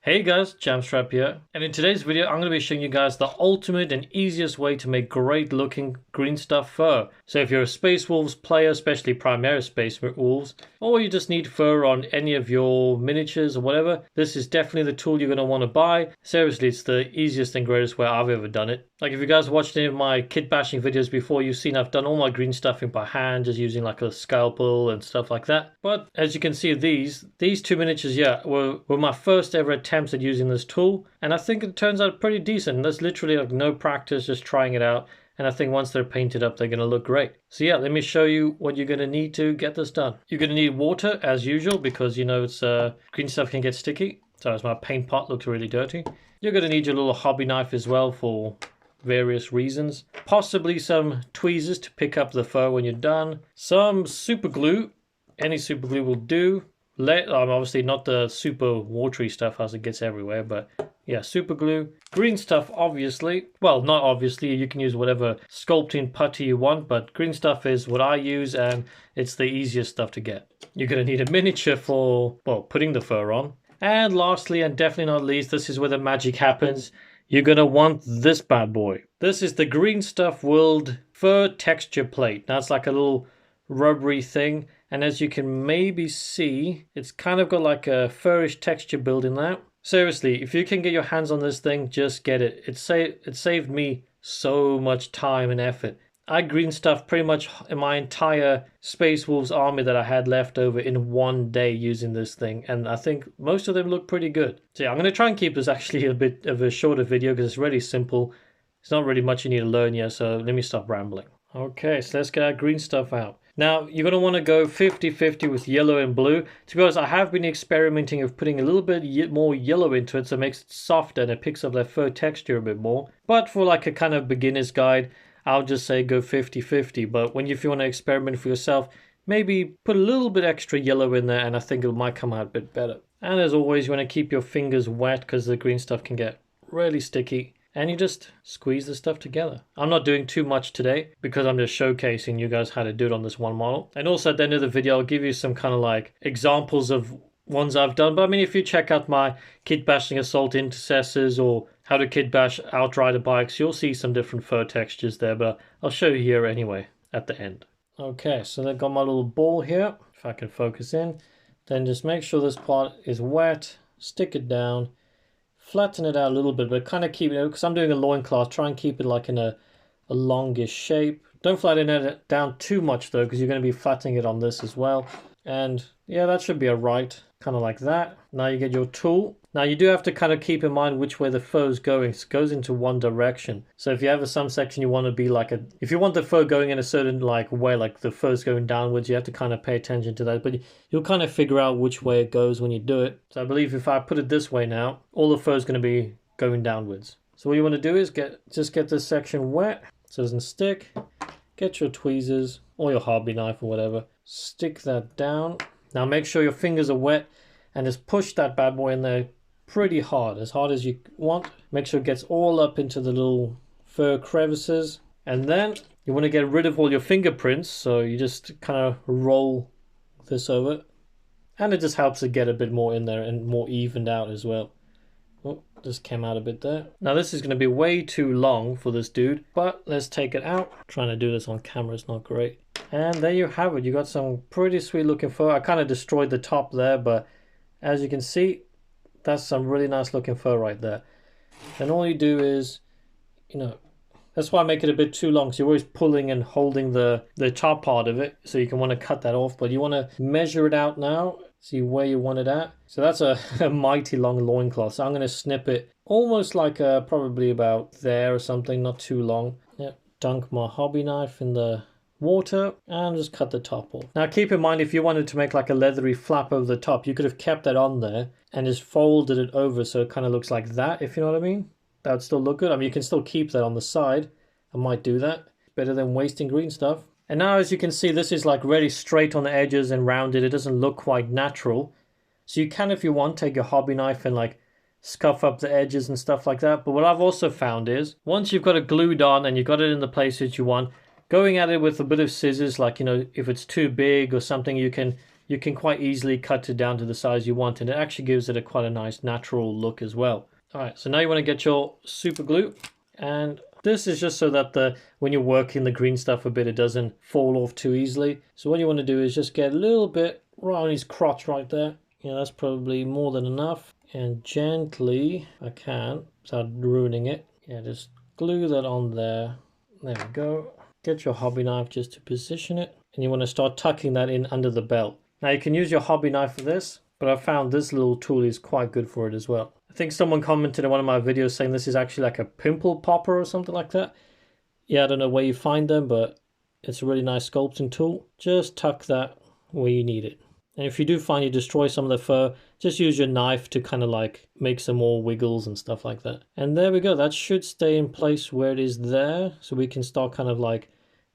Hey guys, Jamstrap here, and in today's video I'm going to be showing you guys the ultimate and easiest way to make great looking green stuff fur. So if you're a Space Wolves player, especially Primaris Space Wolves, or you just need fur on any of your miniatures or whatever, this is definitely the tool you're going to want to buy. Seriously, it's the easiest and greatest way I've ever done it. Like if you guys watched any of my kit bashing videos before, you've seen I've done all my green stuffing by hand, just using like a scalpel and stuff like that. But as you can see, these two miniatures, yeah, were my first ever attempts at using this tool, and I think it turns out pretty decent. There's literally like no practice, just trying it out, and I think once they're painted up they're going to look great. So yeah, let me show you what you're going to need to get this done. You're going to need water as usual, because you know it's green stuff can get sticky. So as my paint pot looks really dirty. You're going to need your little hobby knife as well for various reasons. Possibly some tweezers to pick up the fur when you're done. Some super glue. Any super glue will do. Obviously not the super watery stuff as it gets everywhere, but yeah, super glue. Green stuff, obviously. Well, not obviously, you can use whatever sculpting putty you want, but green stuff is what I use, and it's the easiest stuff to get. You're going to need a miniature for, well, putting the fur on. And lastly, and definitely not least, this is where the magic happens. You're going to want this bad boy. This is the Green Stuff World Fur Texture Plate. Now it's like a little rubbery thing, and as you can maybe see, it's kind of got like a furish texture building that. Seriously, if you can get your hands on this thing, just get it. It saved me so much time and effort. I green stuffed pretty much in my entire Space Wolves army that I had left over in one day using this thing, and I think most of them look pretty good. So yeah, I'm going to try and keep this actually a bit of a shorter video because it's really simple. It's not really much you need to learn yet, so let me stop rambling. Okay, so let's get our green stuff out. Now, you're going to want to go 50-50 with yellow and blue. To be honest, I have been experimenting of putting a little bit more yellow into it so it makes it softer and it picks up that fur texture a bit more. But for like a kind of beginner's guide, I'll just say go 50-50. But if you want to experiment for yourself, maybe put a little bit extra yellow in there and I think it might come out a bit better. And as always, you want to keep your fingers wet because the green stuff can get really sticky. And you just squeeze the stuff together. I'm not doing too much today because I'm just showcasing you guys how to do it on this one model. And also at the end of the video, I'll give you some kind of like examples of ones I've done. But I mean, if you check out my kit bashing assault intercessors or how to kit bash outrider bikes, you'll see some different fur textures there. But I'll show you here anyway at the end. Okay, so I've got my little ball here. If I can focus in. Then just make sure this part is wet. Stick it down. Flatten it out a little bit, but kind of keep it, because I'm doing a loincloth, try and keep it like in a longish shape. Don't flatten it down too much though, because you're going to be flattening it on this as well. And yeah, that should be alright, kind of like that. Now you get your tool. Now you do have to kind of keep in mind which way the fur is going. It goes into one direction. So if you have some section you want to be like if you want the fur going in a certain like way, like the fur's going downwards, you have to kind of pay attention to that. But you'll kind of figure out which way it goes when you do it. So I believe if I put it this way now, all the fur is going to be going downwards. So what you want to do is just get this section wet so it doesn't stick. Get your tweezers or your hobby knife or whatever. Stick that down. Now make sure your fingers are wet and just push that bad boy in there pretty hard as you want. Make sure it gets all up into the little fur crevices. And then you want to get rid of all your fingerprints. So you just kind of roll this over. And it just helps it get a bit more in there and more evened out as well. Oh, just came out a bit there. Now this is going to be way too long for this dude, but let's take it out. Trying to do this on camera is not great. And there you have it. You got some pretty sweet looking fur. I kind of destroyed the top there, but as you can see, that's some really nice looking fur right there. And all you do is, that's why I make it a bit too long. So you're always pulling and holding the top part of it. So you can want to cut that off, but you want to measure it out now. See where you want it at. So that's a mighty long loincloth. So I'm going to snip it almost like probably about there or something, not too long. Yep. Dunk my hobby knife in the water and just cut the top off. Now keep in mind, if you wanted to make like a leathery flap over the top, you could have kept that on there and just folded it over so it kind of looks like that, if you know what I mean. That would still look good. I mean, you can still keep that on the side. I might do that. Better than wasting green stuff. And now as you can see, this is like really straight on the edges and rounded. It doesn't look quite natural. So you can, if you want, take your hobby knife and like scuff up the edges and stuff like that. But what I've also found is once you've got it glued on and you've got it in the places you want, going at it with a bit of scissors, like, if it's too big or something, you can you can quite easily cut it down to the size you want, and it actually gives it quite a nice natural look as well. All right, so now you want to get your super glue, and this is just so that when you're working the green stuff a bit, it doesn't fall off too easily. So what you want to do is just get a little bit right on his crotch right there. Yeah, that's probably more than enough. And gently, if I can, without ruining it, yeah, just glue that on there. There we go. Get your hobby knife just to position it. And you want to start tucking that in under the belt. Now you can use your hobby knife for this, but I found this little tool is quite good for it as well. I think someone commented in one of my videos saying this is actually like a pimple popper or something like that. Yeah, I don't know where you find them, but it's a really nice sculpting tool. Just tuck that where you need it. And if you do find you destroy some of the fur, just use your knife to kind of like make some more wiggles and stuff like that. And there we go. That should stay in place where it is there. So we can start kind of like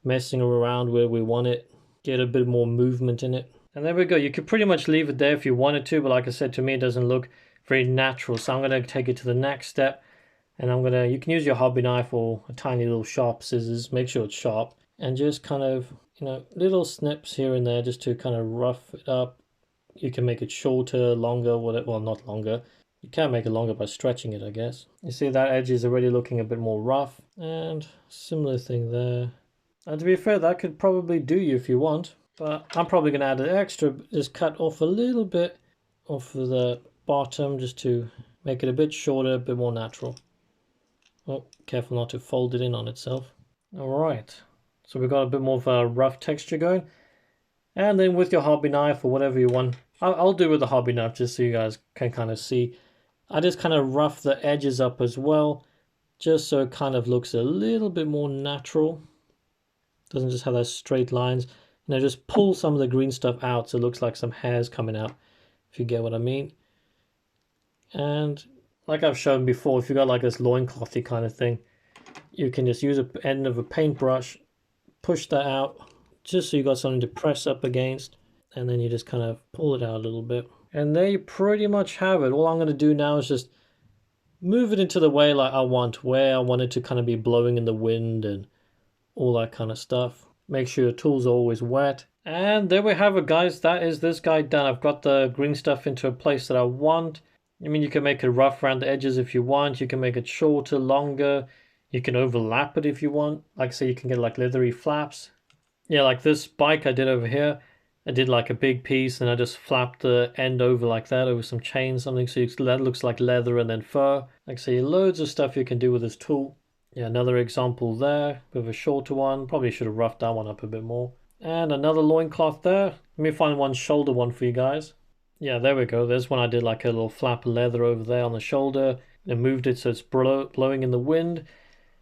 messing around where we want it. Get a bit more movement in it. And there we go. You could pretty much leave it there if you wanted to. But like I said, to me, it doesn't look very natural. So I'm going to take it to the next step. And you can use your hobby knife or a tiny little sharp scissors. Make sure it's sharp. And just kind of, little snips here and there just to kind of rough it up. You can make it shorter, longer, whatever. Well, not longer. You can make it longer by stretching it, I guess. You see that edge is already looking a bit more rough. And similar thing there. And to be fair, that could probably do you if you want. But I'm probably going to add an extra, just cut off a little bit off of the bottom just to make it a bit shorter, a bit more natural. Oh, careful not to fold it in on itself. All right. So we've got a bit more of a rough texture going. And then with your hobby knife or whatever you want, I'll do with the hobby knife just so you guys can kind of see. I just kind of rough the edges up as well, just so it kind of looks a little bit more natural. Doesn't just have those straight lines. Just pull some of the green stuff out so it looks like some hairs coming out, if you get what I mean. And like I've shown before, if you got like this loinclothy kind of thing, you can just use an end of a paintbrush, push that out, just so you got something to press up against, and then you just kind of pull it out a little bit. And there you pretty much have it. All I'm going to do now is just move it into the way like I want, where I want it to kind of be blowing in the wind and all that kind of stuff. Make sure your tools are always wet. And there we have it, guys. That is this guy done. I've got the green stuff into a place that I want. I mean, you can make it rough around the edges if you want. You can make it shorter, longer. You can overlap it if you want. Like I say, you can get like leathery flaps. Yeah, like this bike I did over here. I did like a big piece and I just flapped the end over like that over some chain, something. So that looks like leather and then fur. Like I say, loads of stuff you can do with this tool. Yeah, another example there with a shorter one. Probably should have roughed that one up a bit more. And another loincloth there. Let me find one shoulder one for you guys. Yeah, there we go. There's one I did like a little flap of leather over there on the shoulder. And moved it so it's blowing in the wind.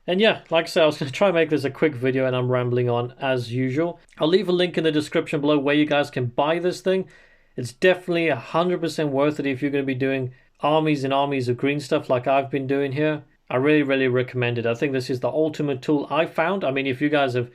And yeah, like I said, I was going to try and make this a quick video and I'm rambling on as usual. I'll leave a link in the description below where you guys can buy this thing. It's definitely 100% worth it if you're going to be doing armies and armies of green stuff like I've been doing here. I really recommend it. I think this is the ultimate tool I found. I mean, if you guys have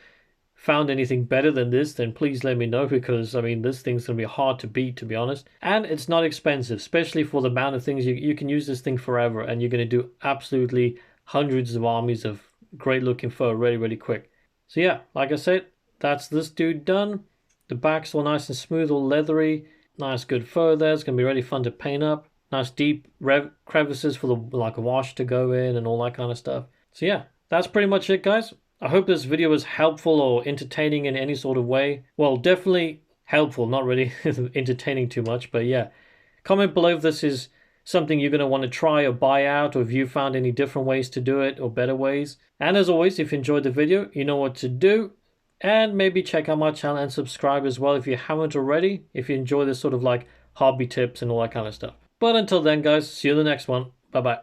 found anything better than this, then please let me know, because I mean, this thing's going to be hard to beat, to be honest. And it's not expensive, especially for the amount of things you can use this thing forever, and you're going to do absolutely hundreds of armies of great looking fur really quick. So yeah, like I said, that's this dude done. The back's all nice and smooth, all leathery. Nice good fur there. It's going to be really fun to paint up. Nice deep crevices for the like a wash to go in and all that kind of stuff. So yeah, that's pretty much it, guys. I hope this video was helpful or entertaining in any sort of way. Well, definitely helpful, not really entertaining too much, but yeah. Comment below if this is something you're going to want to try or buy out, or if you found any different ways to do it or better ways. And as always, if you enjoyed the video, you know what to do. And maybe check out my channel and subscribe as well if you haven't already, if you enjoy this sort of like hobby tips and all that kind of stuff. But until then, guys, see you in the next one. Bye-bye.